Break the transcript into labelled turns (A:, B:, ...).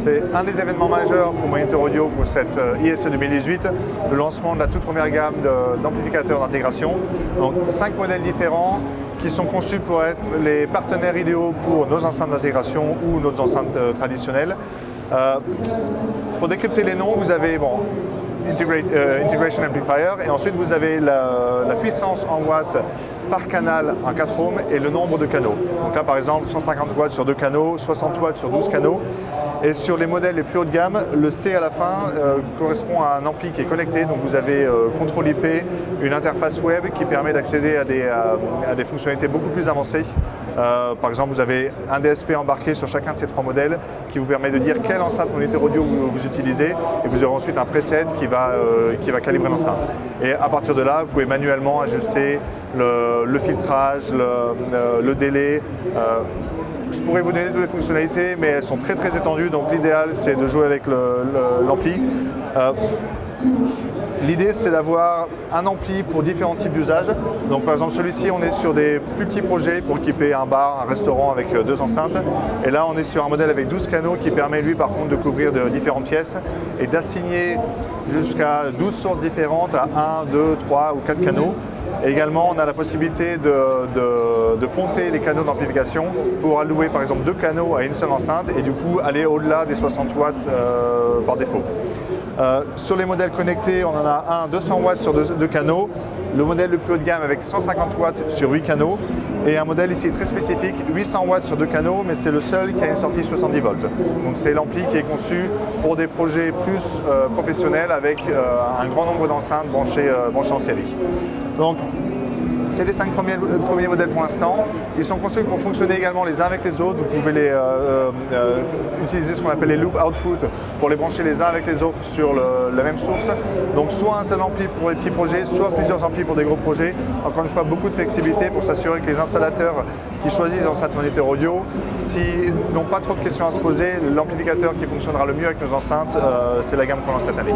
A: C'est un des événements majeurs pour Monitor Audio pour cette ISE 2018, le lancement de la toute première gamme d'amplificateurs d'intégration. Donc 5 modèles différents qui sont conçus pour être les partenaires idéaux pour nos enceintes d'intégration ou nos enceintes traditionnelles. Pour décrypter les noms, vous avez Integration Amplifier et ensuite vous avez la puissance en watts par canal en 4 ohms et le nombre de canaux. Donc là par exemple 150 watts sur 2 canaux, 60 watts sur 12 canaux. Et sur les modèles les plus haut de gamme, le C à la fin correspond à un ampli qui est connecté. Donc vous avez contrôle IP, une interface web qui permet d'accéder à des fonctionnalités beaucoup plus avancées. Par exemple, vous avez un DSP embarqué sur chacun de ces 3 modèles qui vous permet de dire quelle enceinte Monitor Audio vous utilisez et vous aurez ensuite un preset qui va calibrer l'enceinte. Et à partir de là, vous pouvez manuellement ajuster le filtrage, le délai. Je pourrais vous donner toutes les fonctionnalités, mais elles sont très étendues, donc l'idéal c'est de jouer avec l'ampli. L'idée c'est d'avoir un ampli pour différents types d'usages. Donc par exemple celui-ci on est sur des plus petits projets pour équiper un bar, un restaurant avec 2 enceintes. Et là on est sur un modèle avec 12 canaux qui permet lui par contre de couvrir de différentes pièces et d'assigner jusqu'à 12 sources différentes à 1, 2, 3 ou 4 canaux. Et également, on a la possibilité de ponter les canaux d'amplification pour allouer par exemple 2 canaux à une seule enceinte et du coup aller au-delà des 60 watts par défaut. Sur les modèles connectés, on en a un 200 watts sur 2 canaux, le modèle le plus haut de gamme avec 150 watts sur 8 canaux et un modèle ici très spécifique, 800 watts sur 2 canaux, mais c'est le seul qui a une sortie 70 volts. Donc c'est l'ampli qui est conçu pour des projets plus professionnels avec un grand nombre d'enceintes branchées en série. Donc, c'est les 5 premiers modèles pour l'instant. Ils sont conçus pour fonctionner également les uns avec les autres. Vous pouvez utiliser ce qu'on appelle les loop output pour les brancher les uns avec les autres sur la même source. Donc soit un seul ampli pour les petits projets, soit plusieurs amplis pour des gros projets. Encore une fois, beaucoup de flexibilité pour s'assurer que les installateurs qui choisissent l'enceinte Monitor Audio, s'ils n'ont pas trop de questions à se poser, l'amplificateur qui fonctionnera le mieux avec nos enceintes, c'est la gamme qu'on lance cette année.